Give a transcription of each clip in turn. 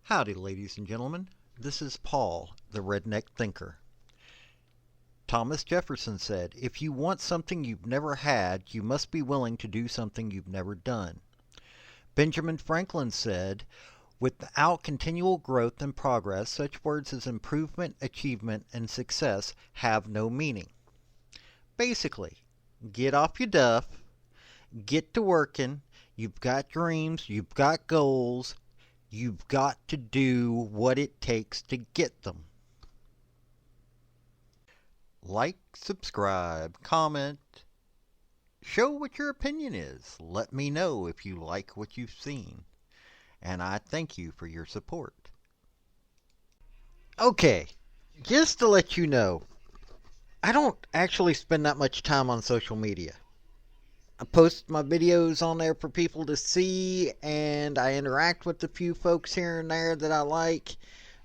Howdy, ladies and gentlemen. This is Paul, the Redneck Thinker. Thomas Jefferson said, "If you want something you've never had, you must be willing to do something you've never done." Benjamin Franklin said, "Without continual growth and progress, such words as improvement, achievement, and success have no meaning." Basically, get off your duff, get to working, you've got dreams, you've got goals, you've got to do what it takes to get them. Like, subscribe, comment, show what your opinion is. Let me know if you like what you've seen. And I thank you for your support. Okay, just to let you know, I don't actually spend that much time on social media. I post my videos on there for people to see, and I interact with a few folks here and there that I like.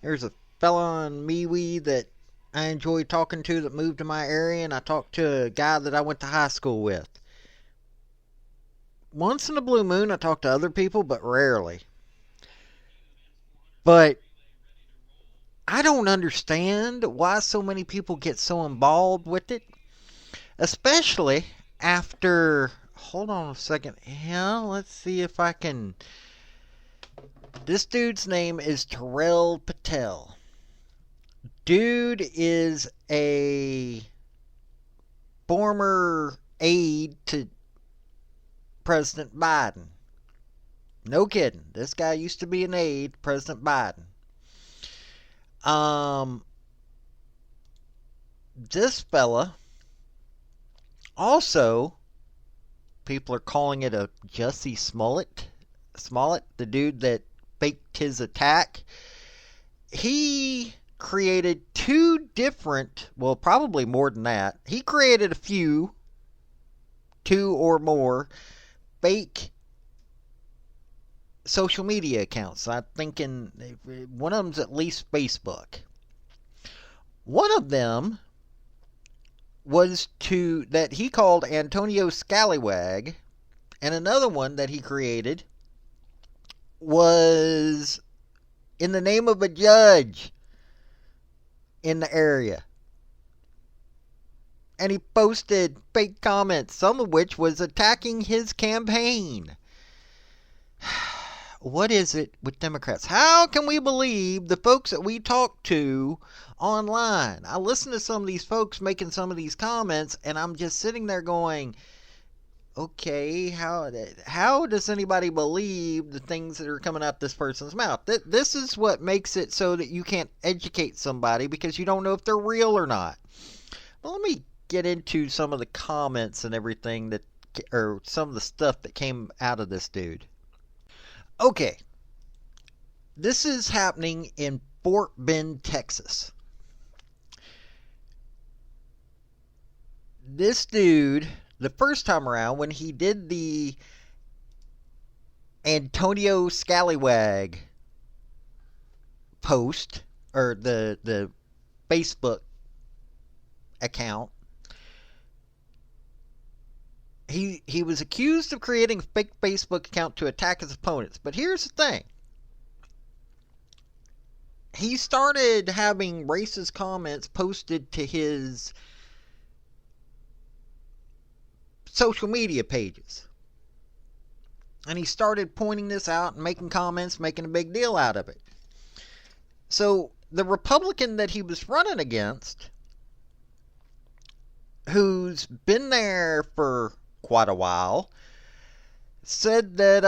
There's a fella on MeWe that I enjoy talking to that moved to my area, and I talked to a guy that I went to high school with. Once in a blue moon, I talk to other people, but rarely. But I don't understand why so many people get so involved with it, especially after... Hold on a second. Yeah, let's see if I can... This dude's name is Taral Patel. Dude is a former aide to President Biden. No kidding. This guy used to be an aide to President Biden. This fella also, people are calling it a Jussie Smollett, the dude that faked his attack. He created two different, well, probably more than that. He created two or more fake social media accounts. I'm thinking one of them's at least Facebook. One of them was that he called Antonio Scallywag, and another one that he created was in the name of a judge in the area. And he posted fake comments, some of which was attacking his campaign. What is it with Democrats? How can we believe the folks that we talk to online? I listen to some of these folks making some of these comments, and I'm just sitting there going, okay, how does anybody believe the things that are coming out this person's mouth? This is what makes it so that you can't educate somebody because you don't know if they're real or not. Well, let me get into some of the comments and everything or some of the stuff that came out of this dude. Okay, this is happening in Fort Bend, Texas. This dude, the first time around, when he did the Antonio Scallywag post, or the Facebook account, he was accused of creating a fake Facebook account to attack his opponents. But here's the thing. He started having racist comments posted to his social media pages. And he started pointing this out and making comments, making a big deal out of it. So the Republican that he was running against, who's been there for quite a while, said that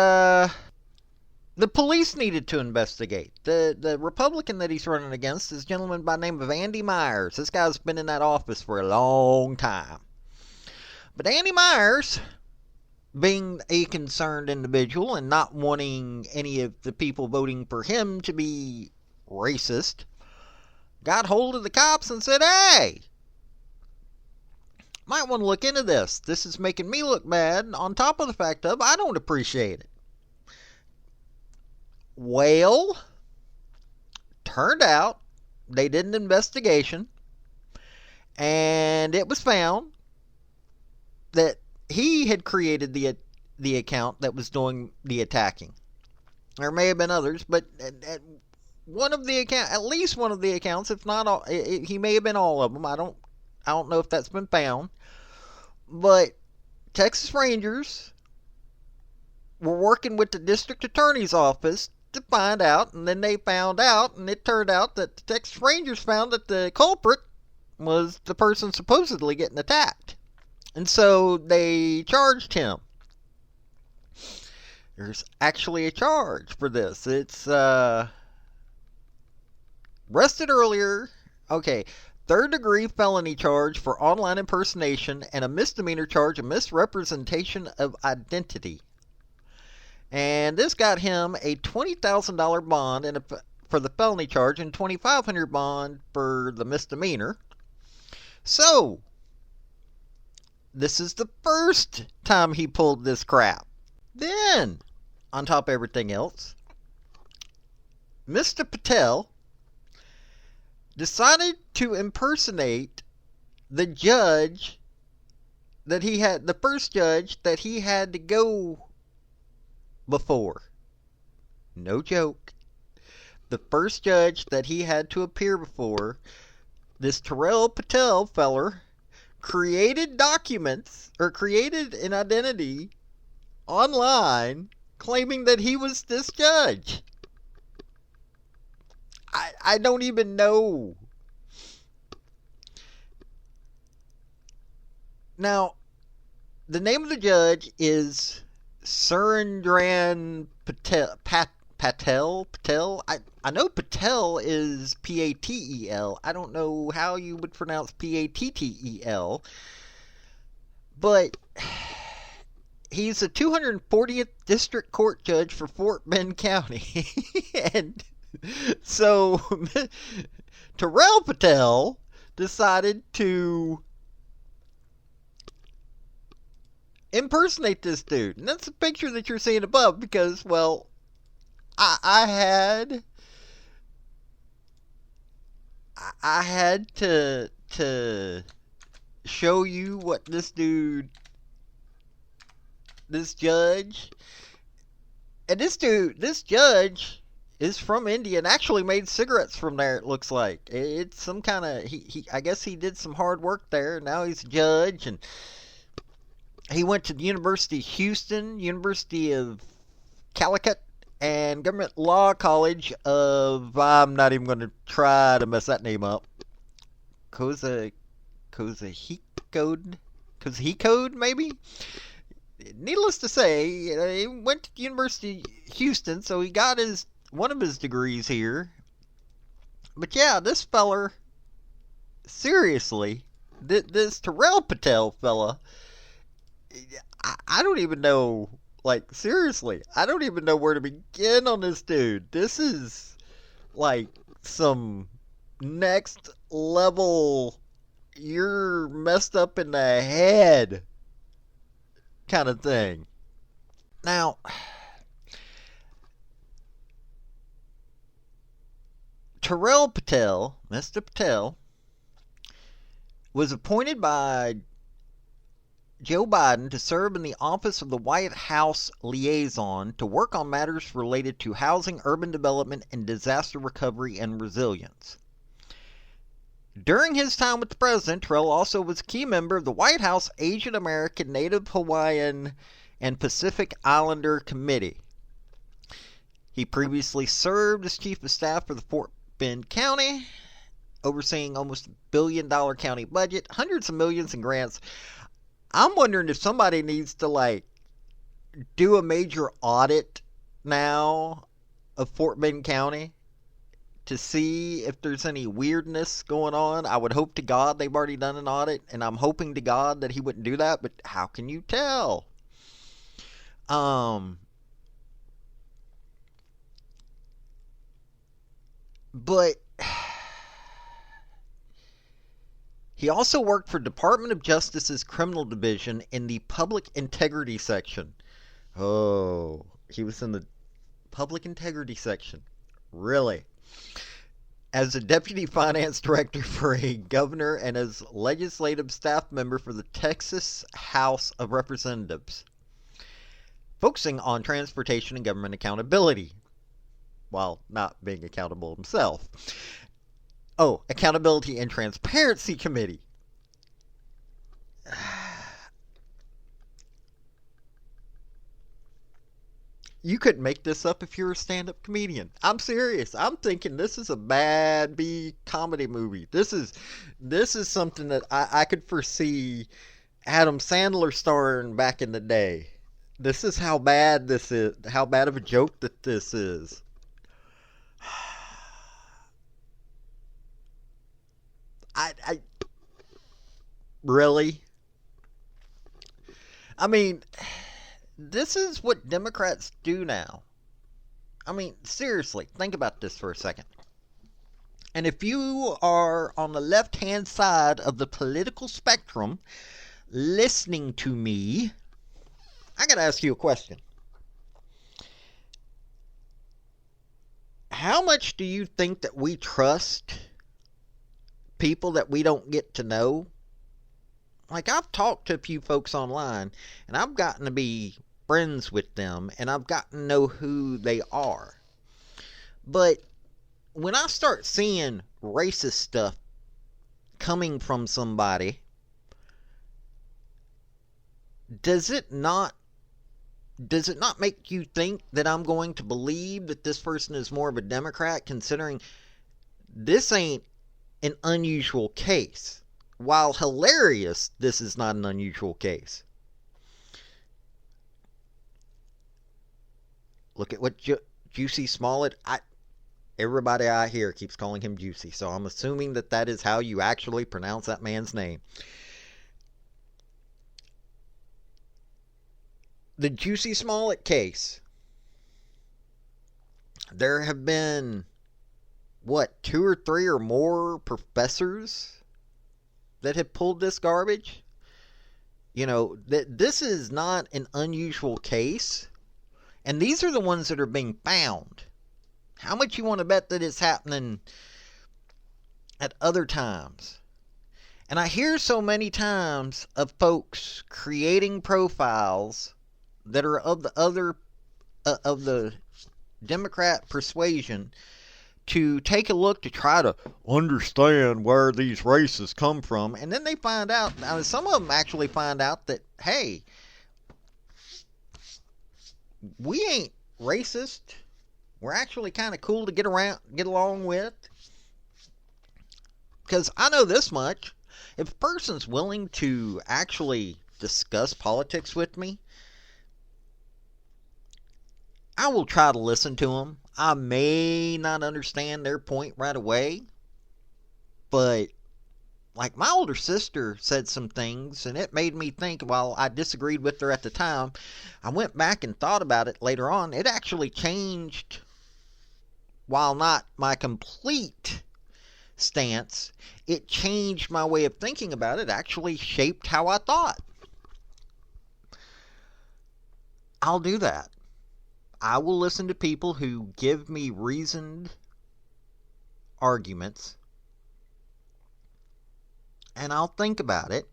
the police needed to investigate. The Republican that he's running against is a gentleman by the name of Andy Myers. This guy's been in that office for a long time. But Andy Myers, being a concerned individual and not wanting any of the people voting for him to be racist, got hold of the cops and said, "Hey, might want to look into this. This is making me look bad, on top of the fact of I don't appreciate it." Well, turned out they did an investigation, and it was found that he had created the account that was doing the attacking. There may have been others, but one of the account, at least one of the accounts, if not all, he may have been all of them. I don't know if that's been found, but Texas Rangers were working with the district attorney's office to find out, and then they found out, and it turned out that the Texas Rangers found that the culprit was the person supposedly getting attacked. And so they charged him. There's actually a charge for this. It's arrested earlier. Okay. Third degree felony charge for online impersonation and a misdemeanor charge of misrepresentation of identity. And this got him a $20,000 bond for the felony charge and $2,500 bond for the misdemeanor. So, this is the first time he pulled this crap. Then, on top of everything else, Mr. Patel decided to impersonate the judge that he had, the first judge that he had to go before. No joke. The first judge that he had to appear before, this Taral Patel feller, created documents, or created an identity online claiming that he was this judge. I don't even know. Now, the name of the judge is Surendran Patel. I know Patel is Patel. I don't know how you would pronounce Pattel. But he's the 240th District Court Judge for Fort Bend County. And so Taral Patel decided to impersonate this dude. And that's the picture that you're seeing above because, well, I had to show you what this dude, this judge, and this judge is from India and actually made cigarettes from there, it looks like. It's some kind of, I guess he did some hard work there. Now he's a judge, and he went to the University of Houston, University of Calicut, and Government Law College of, I'm not even going to try to mess that name up, Kozhikode, maybe? Needless to say, he went to the University of Houston, so he got one of his degrees here. But yeah, this feller, seriously, this Taral Patel fella, I don't even know, like, seriously, I don't even know where to begin on this dude. This is, like, some next level, you're messed up in the head kind of thing. Now, Taral Patel, Mr. Patel, was appointed by Joe Biden to serve in the office of the White House liaison to work on matters related to housing, urban development, and disaster recovery and resilience. During his time with the president, Taral also was a key member of the White House Asian American, Native Hawaiian, and Pacific Islander Committee. He previously served as chief of staff for the Fort Bend County, overseeing almost $1 billion county budget, hundreds of millions in grants. I'm wondering if somebody needs to, like, do a major audit now of Fort Bend County to see if there's any weirdness going on. I would hope to God they've already done an audit, and I'm hoping to God that he wouldn't do that, but how can you tell? But he also worked for Department of Justice's Criminal Division in the Public Integrity Section. Oh, he was in the Public Integrity Section. Really? As a Deputy Finance Director for a governor and as legislative staff member for the Texas House of Representatives, focusing on transportation and government accountability. while not being accountable himself. Oh, Accountability and Transparency Committee. You couldn't make this up if you were a stand-up comedian. I'm serious. I'm thinking this is a bad B comedy movie. This is something that I could foresee Adam Sandler starring back in the day. This is how bad this is. How bad of a joke that this is. I really? I mean, this is what Democrats do now. I mean, seriously, think about this for a second. And if you are on the left-hand side of the political spectrum listening to me, I got to ask you a question. How much do you think that we trust people that we don't get to know? Like, I've talked to a few folks online, and I've gotten to be friends with them, and I've gotten to know who they are. But when I start seeing racist stuff coming from somebody, does it not make you think that I'm going to believe that this person is more of a Democrat, considering this ain't an unusual case? While hilarious, this is not an unusual case. Look at what Juicy Smollett... Everybody out here keeps calling him Juicy, so I'm assuming that that is how you actually pronounce that man's name. The Juicy Smollett case. There have been, 2 or 3 or more professors that have pulled this garbage? You know, this is not an unusual case. And these are the ones that are being found. How much you want to bet that it's happening at other times? And I hear so many times of folks creating profiles that are of the Democrat persuasion to take a look to try to understand where these races come from. And then they find out, some of them actually find out that, hey, we ain't racist. We're actually kind of cool to get along with. Because I know this much. If a person's willing to actually discuss politics with me, I will try to listen to them. I may not understand their point right away, but like my older sister said some things, and it made me think. While I disagreed with her at the time, I went back and thought about it later on. It actually changed, while not my complete stance, it changed my way of thinking about it. It actually shaped how I thought. I'll do that. I will listen to people who give me reasoned arguments, and I'll think about it,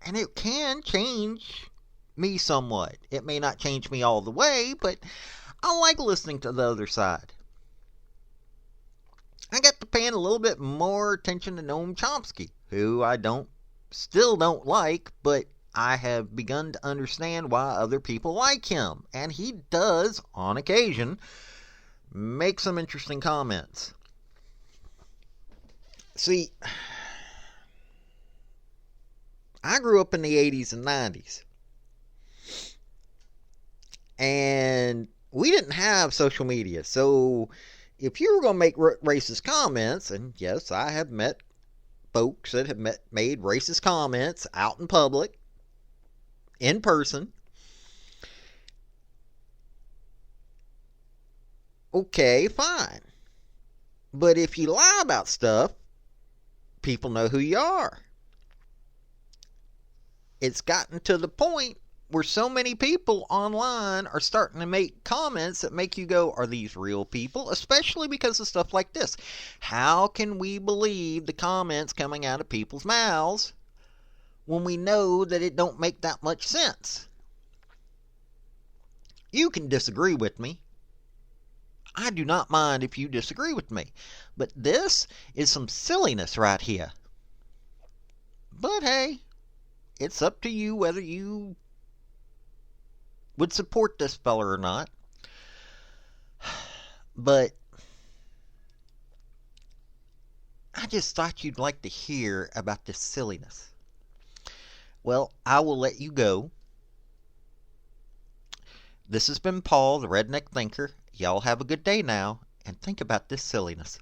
and it can change me somewhat. It may not change me all the way, but I like listening to the other side. I got to paying a little bit more attention to Noam Chomsky, who I still don't like, but I have begun to understand why other people like him. And he does, on occasion, make some interesting comments. See, I grew up in the 80s and 90s. And we didn't have social media. So if you were going to make racist comments, and yes, I have met folks that have made racist comments out in public, in person. Okay, fine. But if you lie about stuff, people know who you are. It's gotten to the point where so many people online are starting to make comments that make you go, are these real people? Especially because of stuff like this. How can we believe the comments coming out of people's mouths when we know that it don't make that much sense? You can disagree with me. I do not mind if you disagree with me. But this is some silliness right here. But hey, it's up to you whether you would support this fella or not. But I just thought you'd like to hear about this silliness. Well, I will let you go. This has been Paul, the Redneck Thinker. Y'all have a good day now, and think about this silliness.